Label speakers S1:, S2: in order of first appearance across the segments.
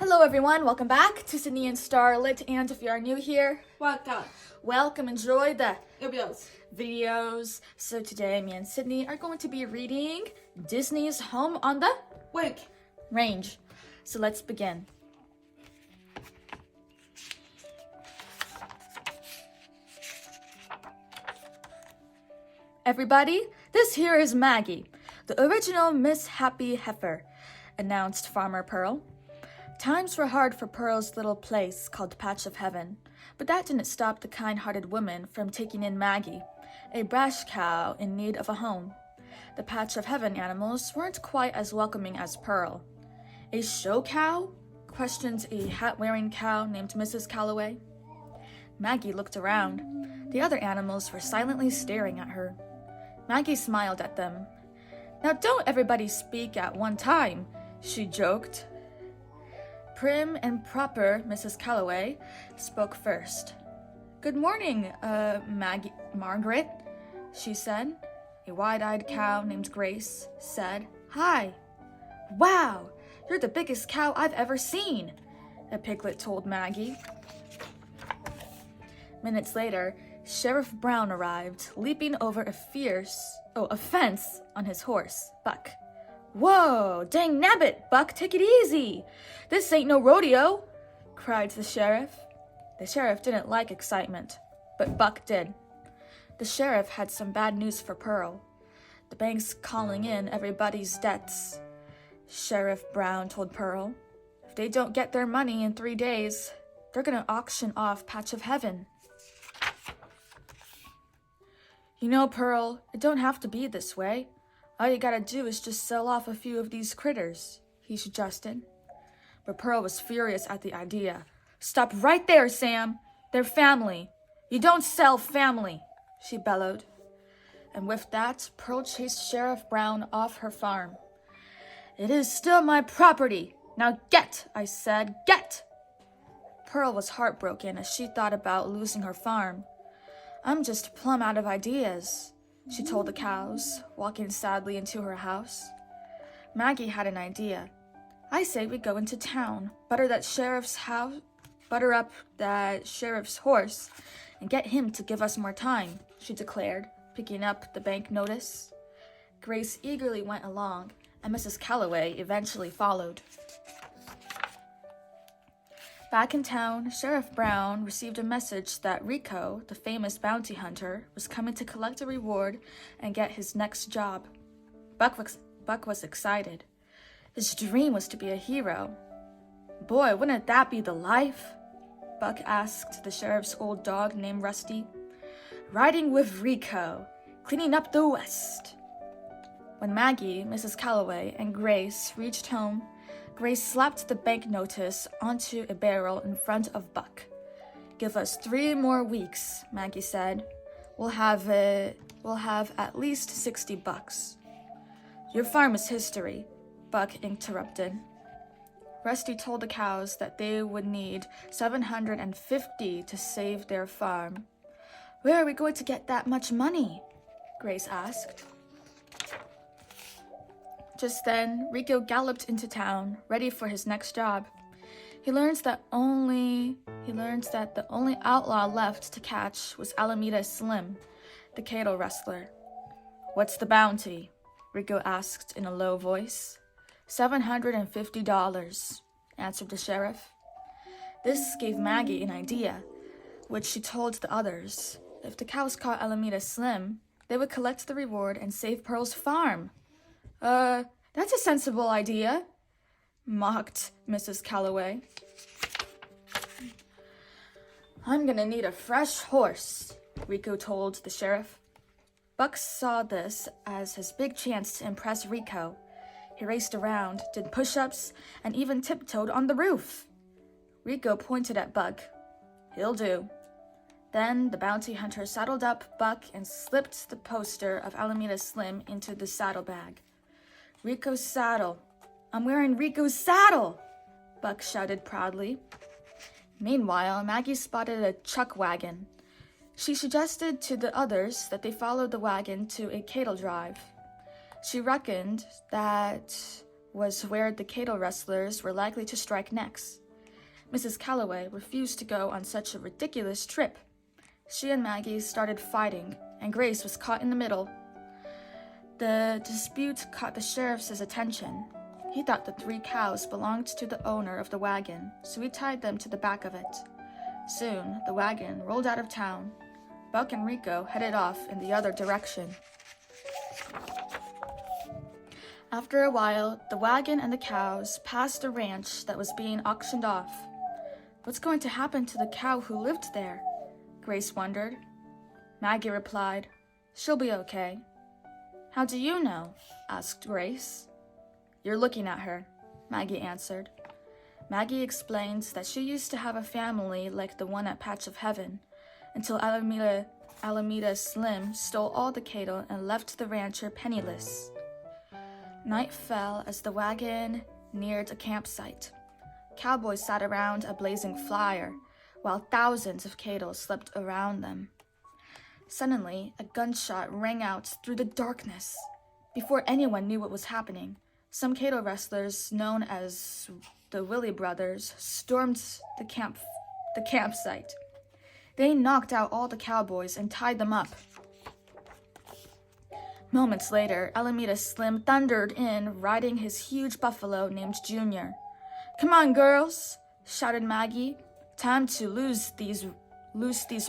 S1: Hello everyone, welcome back to Sydney and Starlit, and if you are new here, welcome, enjoy the videos. So today me and Sydney are going to be reading Disney's Home on the Range. So let's begin. Everybody, this here is Maggie, the original Miss Happy Heifer, announced Farmer Pearl. Times were hard for Pearl's little place called Patch of Heaven, but that didn't stop the kind-hearted woman from taking in Maggie, a brash cow in need of a home. The Patch of Heaven animals weren't quite as welcoming as Pearl. A show cow? Questioned a hat-wearing cow named Mrs. Calloway. Maggie looked around. The other animals were silently staring at her. Maggie smiled at them. "Now don't everybody speak at one time," she joked. Prim and proper Mrs. Calloway spoke first. "Good morning, Margaret," she said. A wide-eyed cow named Grace said, "Hi." "Wow, you're the biggest cow I've ever seen," a piglet told Maggie. Minutes later, Sheriff Brown arrived, leaping over a fence on his horse, Buck. "Whoa, dang nabbit, Buck, take it easy. This ain't no rodeo," cried the sheriff. The sheriff didn't like excitement, but Buck did. The sheriff had some bad news for Pearl. The bank's calling in everybody's debts. Sheriff Brown told Pearl, if they don't get their money in 3 days, they're gonna auction off Patch of Heaven. "You know, Pearl, it don't have to be this way. All you gotta do is just sell off a few of these critters," he suggested. But Pearl was furious at the idea. "Stop right there, Sam! They're family. You don't sell family," she bellowed. And with that, Pearl chased Sheriff Brown off her farm. "It is still my property. Now get, I said, get!" Pearl was heartbroken as she thought about losing her farm. "I'm just plumb out of ideas," she told the cows, walking sadly into her house. Maggie had an idea. "I say we go into town, butter up that sheriff's horse, and get him to give us more time," she declared, picking up the bank notice. Grace eagerly went along, and Mrs. Calloway eventually followed. Back in town, Sheriff Brown received a message that Rico, the famous bounty hunter, was coming to collect a reward and get his next job. Buck was excited. His dream was to be a hero. "Boy, wouldn't that be the life?" Buck asked the sheriff's old dog named Rusty. "Riding with Rico, cleaning up the West." When Maggie, Mrs. Calloway, and Grace reached home, Grace slapped the bank notice onto a barrel in front of Buck. "Give us 3 more weeks," Maggie said. We'll have at least $60. "Your farm is history," Buck interrupted. Rusty told the cows that they would need $750 to save their farm. "Where are we going to get that much money?" Grace asked. Just then, Rico galloped into town, ready for his next job. He learns that the only outlaw left to catch was Alameda Slim, the cattle rustler. "What's the bounty?" Rico asked in a low voice. $750, answered the sheriff. This gave Maggie an idea, which she told the others. If the cows caught Alameda Slim, they would collect the reward and save Pearl's farm. That's a sensible idea," mocked Mrs. Calloway. "I'm gonna need a fresh horse," Rico told the sheriff. Buck saw this as his big chance to impress Rico. He raced around, did push-ups, and even tiptoed on the roof. Rico pointed at Buck. "He'll do." Then the bounty hunter saddled up Buck and slipped the poster of Alameda Slim into the saddlebag. "Rico's saddle. I'm wearing Rico's saddle," Buck shouted proudly. Meanwhile, Maggie spotted a chuck wagon. She suggested to the others that they follow the wagon to a cattle drive. She reckoned that was where the cattle rustlers were likely to strike next. Mrs. Calloway refused to go on such a ridiculous trip. She and Maggie started fighting, and Grace was caught in the middle. The dispute caught the sheriff's attention. He thought the 3 cows belonged to the owner of the wagon, so he tied them to the back of it. Soon, the wagon rolled out of town. Buck and Rico headed off in the other direction. After a while, the wagon and the cows passed a ranch that was being auctioned off. What's going to happen to the cow who lived there? Grace wondered. Maggie replied, "She'll be okay." "How do you know?" asked Grace. "You're looking at her," Maggie answered. Maggie explained that she used to have a family like the one at Patch of Heaven, until Alameda Slim stole all the cattle and left the rancher penniless. Night fell as the wagon neared a campsite. Cowboys sat around a blazing fire, while thousands of cattle slept around them. Suddenly, a gunshot rang out through the darkness. Before anyone knew what was happening, some cattle rustlers, known as the Willie Brothers, stormed the campsite. They knocked out all the cowboys and tied them up. Moments later, Alameda Slim thundered in, riding his huge buffalo named Junior. "Come on, girls," shouted Maggie. "Time to loose these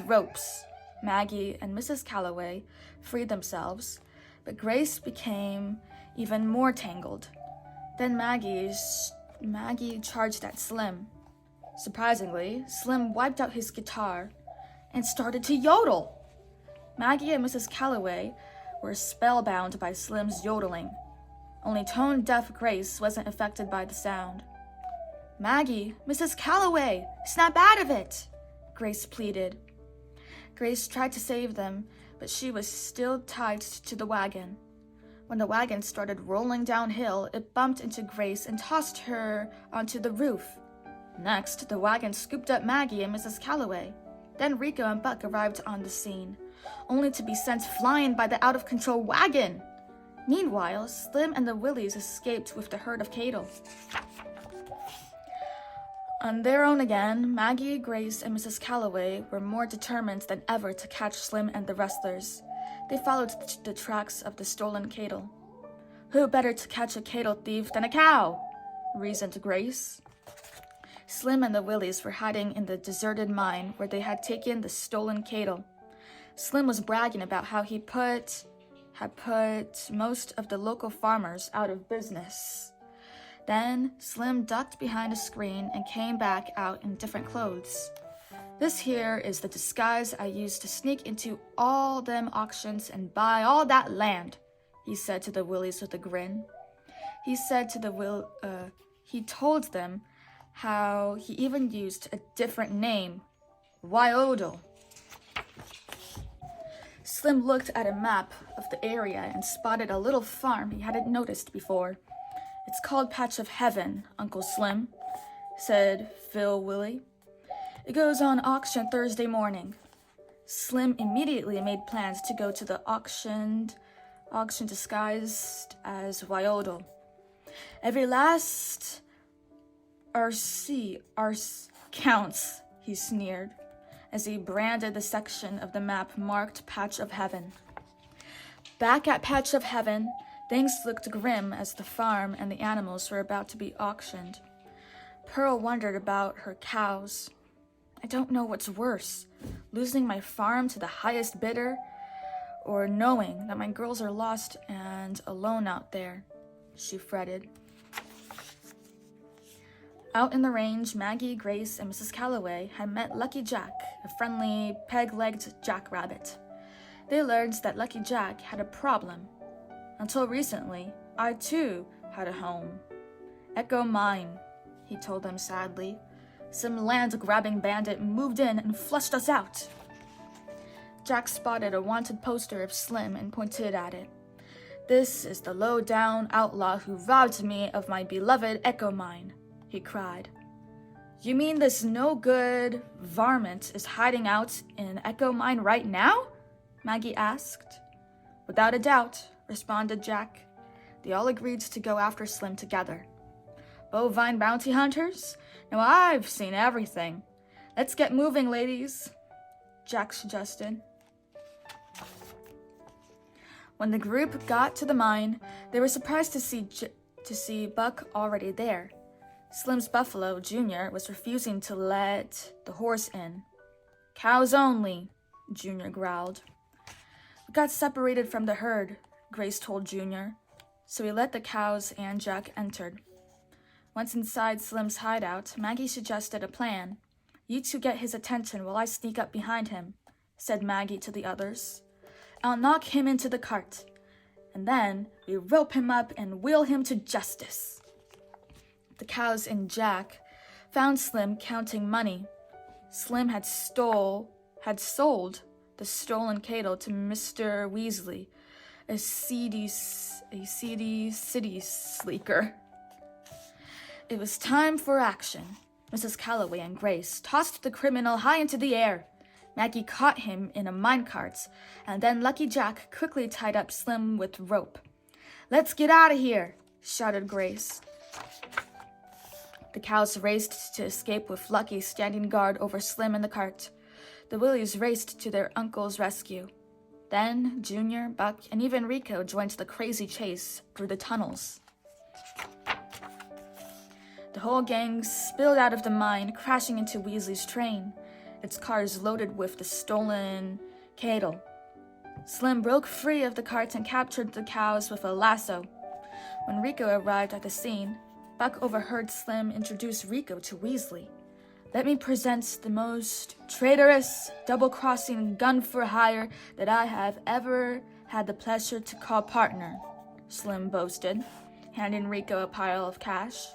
S1: ropes." Maggie and Mrs. Calloway freed themselves, but Grace became even more tangled. Then Maggie charged at Slim. Surprisingly, Slim wiped out his guitar and started to yodel. Maggie and Mrs. Calloway were spellbound by Slim's yodeling. Only tone-deaf Grace wasn't affected by the sound. "Maggie, Mrs. Calloway, snap out of it," Grace pleaded. Grace tried to save them, but she was still tied to the wagon. When the wagon started rolling downhill, it bumped into Grace and tossed her onto the roof. Next, the wagon scooped up Maggie and Mrs. Calloway. Then Rico and Buck arrived on the scene, only to be sent flying by the out-of-control wagon. Meanwhile, Slim and the Willies escaped with the herd of cattle. On their own again, Maggie, Grace, and Mrs. Calloway were more determined than ever to catch Slim and the rustlers. They followed the tracks of the stolen cattle. "Who better to catch a cattle thief than a cow?" reasoned Grace. Slim and the Willies were hiding in the deserted mine where they had taken the stolen cattle. Slim was bragging about how he had put most of the local farmers out of business. Then Slim ducked behind a screen and came back out in different clothes. "This here is the disguise I used to sneak into all them auctions and buy all that land," he said to the Willies with a grin. He told them how he even used a different name, Wyodle. Slim looked at a map of the area and spotted a little farm he hadn't noticed before. "It's called Patch of Heaven, Uncle Slim," said Phil Willie. "It goes on auction Thursday morning." Slim immediately made plans to go to the auction disguised as Wyodle. "Every last RC counts," he sneered, as he branded the section of the map marked Patch of Heaven. Back at Patch of Heaven, things looked grim as the farm and the animals were about to be auctioned. Pearl wondered about her cows. "I don't know what's worse, losing my farm to the highest bidder, or knowing that my girls are lost and alone out there," she fretted. Out in the range, Maggie, Grace, and Mrs. Calloway had met Lucky Jack, a friendly, peg-legged jackrabbit. They learned that Lucky Jack had a problem. "Until recently, I too had a home. Echo Mine," he told them sadly. "Some land-grabbing bandit moved in and flushed us out." Jack spotted a wanted poster of Slim and pointed at it. "This is the low-down outlaw who robbed me of my beloved Echo Mine," he cried. "You mean this no-good varmint is hiding out in Echo Mine right now?" Maggie asked. "Without a doubt," responded Jack. They all agreed to go after Slim together. Bovine bounty hunters? Now I've seen everything. Let's get moving, ladies, Jack suggested. When the group got to the mine, they were surprised to see Buck already there. Slim's buffalo, Junior, was refusing to let the horse in. Cows only, Junior growled. We got separated from the herd, Grace told Junior, so we let the cows and Jack entered. Once inside Slim's hideout, Maggie suggested a plan. You two get his attention while I sneak up behind him, said Maggie to the others. I'll knock him into the cart, and then we rope him up and wheel him to justice. The cows and Jack found Slim counting money. Slim had sold the stolen cattle to Mr. Weasley, a seedy city sleeker. It was time for action. Mrs. Calloway and Grace tossed the criminal high into the air. Maggie caught him in a minecart, and then Lucky Jack quickly tied up Slim with rope. Let's get out of here, shouted Grace. The cows raced to escape with Lucky standing guard over Slim in the cart. The Willies raced to their uncle's rescue. Then Junior, Buck, and even Rico joined the crazy chase through the tunnels. The whole gang spilled out of the mine, crashing into Weasley's train, its cars loaded with the stolen cattle. Slim broke free of the cart and captured the cows with a lasso. When Rico arrived at the scene, Buck overheard Slim introduce Rico to Weasley. Let me present the most traitorous, double-crossing gun-for-hire that I have ever had the pleasure to call partner, Slim boasted, handing Rico a pile of cash.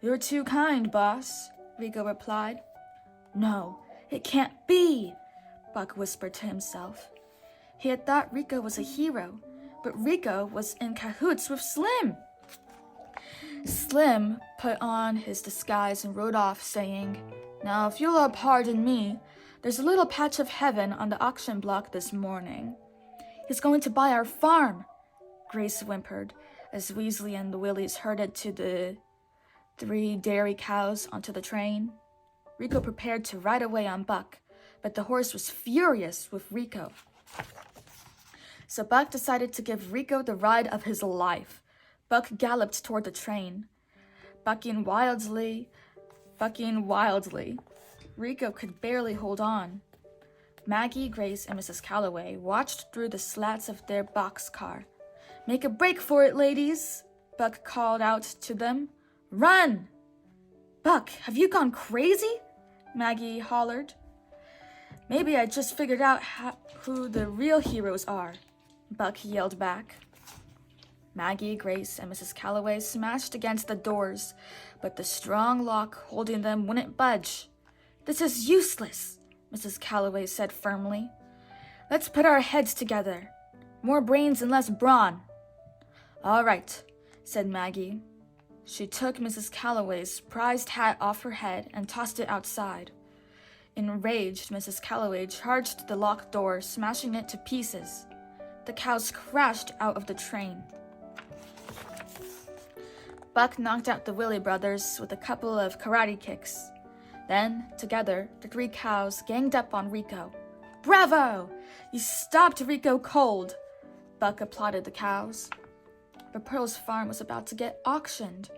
S1: You're too kind, boss, Rico replied. No, it can't be, Buck whispered to himself. He had thought Rico was a hero, but Rico was in cahoots with Slim. Slim put on his disguise and rode off, saying, Now, if you'll pardon me, there's a little patch of heaven on the auction block this morning. He's going to buy our farm, Grace whimpered, as Weasley and the Willies herded to the 3 dairy cows onto the train. Rico prepared to ride away on Buck, but the horse was furious with Rico. So Buck decided to give Rico the ride of his life. Buck galloped toward the train, bucking wildly. Rico could barely hold on. Maggie, Grace, and Mrs. Calloway watched through the slats of their boxcar. Make a break for it, ladies, Buck called out to them. Run! Buck, have you gone crazy? Maggie hollered. Maybe I just figured out who the real heroes are, Buck yelled back. Maggie, Grace, and Mrs. Calloway smashed against the doors, but the strong lock holding them wouldn't budge. This is useless, Mrs. Calloway said firmly. Let's put our heads together. More brains and less brawn. All right, said Maggie. She took Mrs. Calloway's prized hat off her head and tossed it outside. Enraged, Mrs. Calloway charged the locked door, smashing it to pieces. The cows crashed out of the train. Buck knocked out the Willie brothers with a couple of karate kicks. Then, together, the 3 cows ganged up on Rico. Bravo! You stopped Rico cold, Buck applauded the cows. But Pearl's farm was about to get auctioned.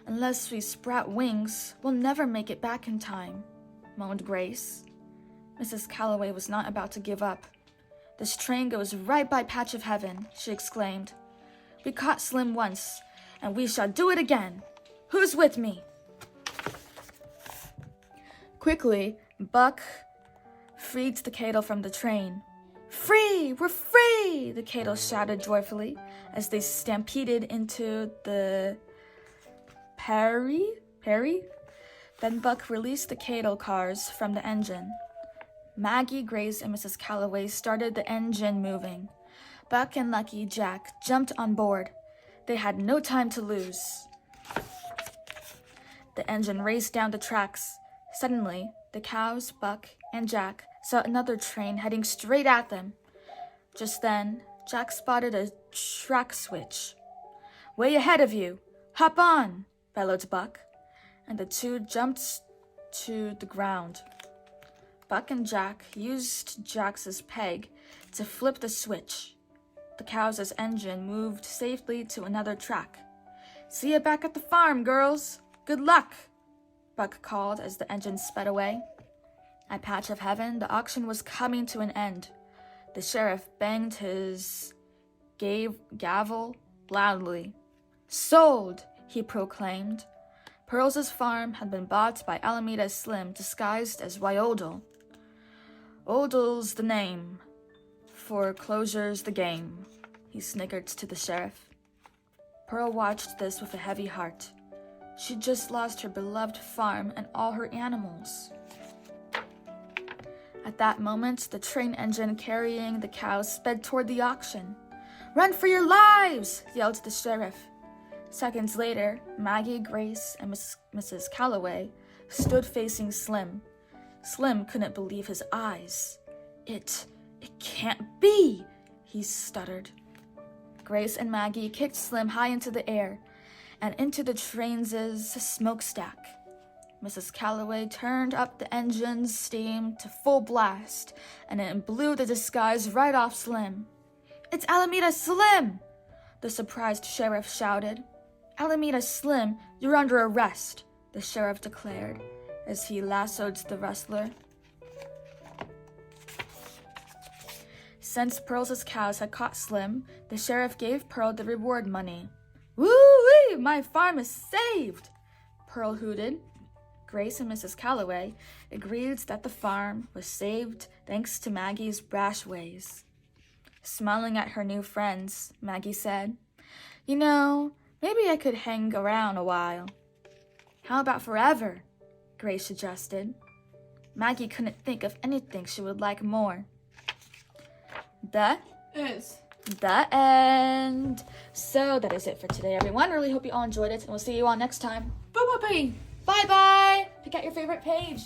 S1: Unless we sprout wings, we'll never make it back in time, moaned Grace. Mrs. Calloway was not about to give up. This train goes right by Patch of Heaven, she exclaimed. We caught Slim once, and we shall do it again. Who's with me? Quickly, Buck freed the cattle from the train. Free! We're free! The cattle shouted joyfully as they stampeded into the Perry? Then Buck released the cattle cars from the engine. Maggie, Grace, and Mrs. Calloway started the engine moving. Buck and Lucky Jack jumped on board. They had no time to lose. The engine raced down the tracks. Suddenly, the cows, Buck, and Jack saw another train heading straight at them. Just then, Jack spotted a track switch. Way ahead of you. Hop on, bellowed Buck, and the two jumped to the ground. Buck and Jack used Jax's peg to flip the switch. The cow's engine moved safely to another track. See you back at the farm, girls. Good luck, Buck called as the engine sped away. At Patch of Heaven, the auction was coming to an end. The sheriff banged his gavel loudly. Sold, he proclaimed. Pearls' farm had been bought by Alameda Slim, disguised as Wyodle. Odle's the name. Foreclosure's the game, he snickered to the sheriff. Pearl watched this with a heavy heart. She'd just lost her beloved farm and all her animals. At that moment, the train engine carrying the cows sped toward the auction. Run for your lives, yelled the sheriff. Seconds later, Maggie, Grace, and Mrs. Calloway stood facing Slim. Slim couldn't believe his eyes. It can't be, he stuttered. Grace and Maggie kicked Slim high into the air and into the train's smokestack. Mrs. Calloway turned up the engine's steam to full blast, and it blew the disguise right off Slim. It's Alameda Slim! The surprised sheriff shouted. Alameda Slim, you're under arrest, the sheriff declared as he lassoed the rustler. Since Pearl's cows had caught Slim, the sheriff gave Pearl the reward money. Woo-wee! My farm is saved! Pearl hooted. Grace and Mrs. Calloway agreed that the farm was saved thanks to Maggie's brash ways. Smiling at her new friends, Maggie said, You know, maybe I could hang around a while. How about forever? Grace suggested. Maggie couldn't think of anything she would like more. The end. So that is it for today, everyone. Really hope you all enjoyed it, and we'll see you all next time.
S2: Bye-bye.
S1: Bye-bye. Pick out your favorite page.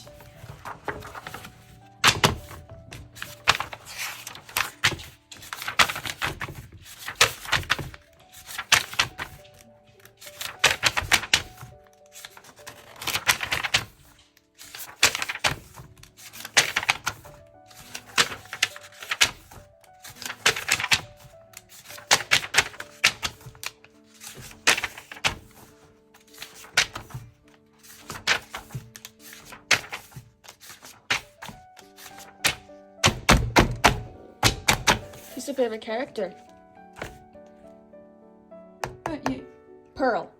S1: Who's your favorite character?
S2: You.
S1: Pearl.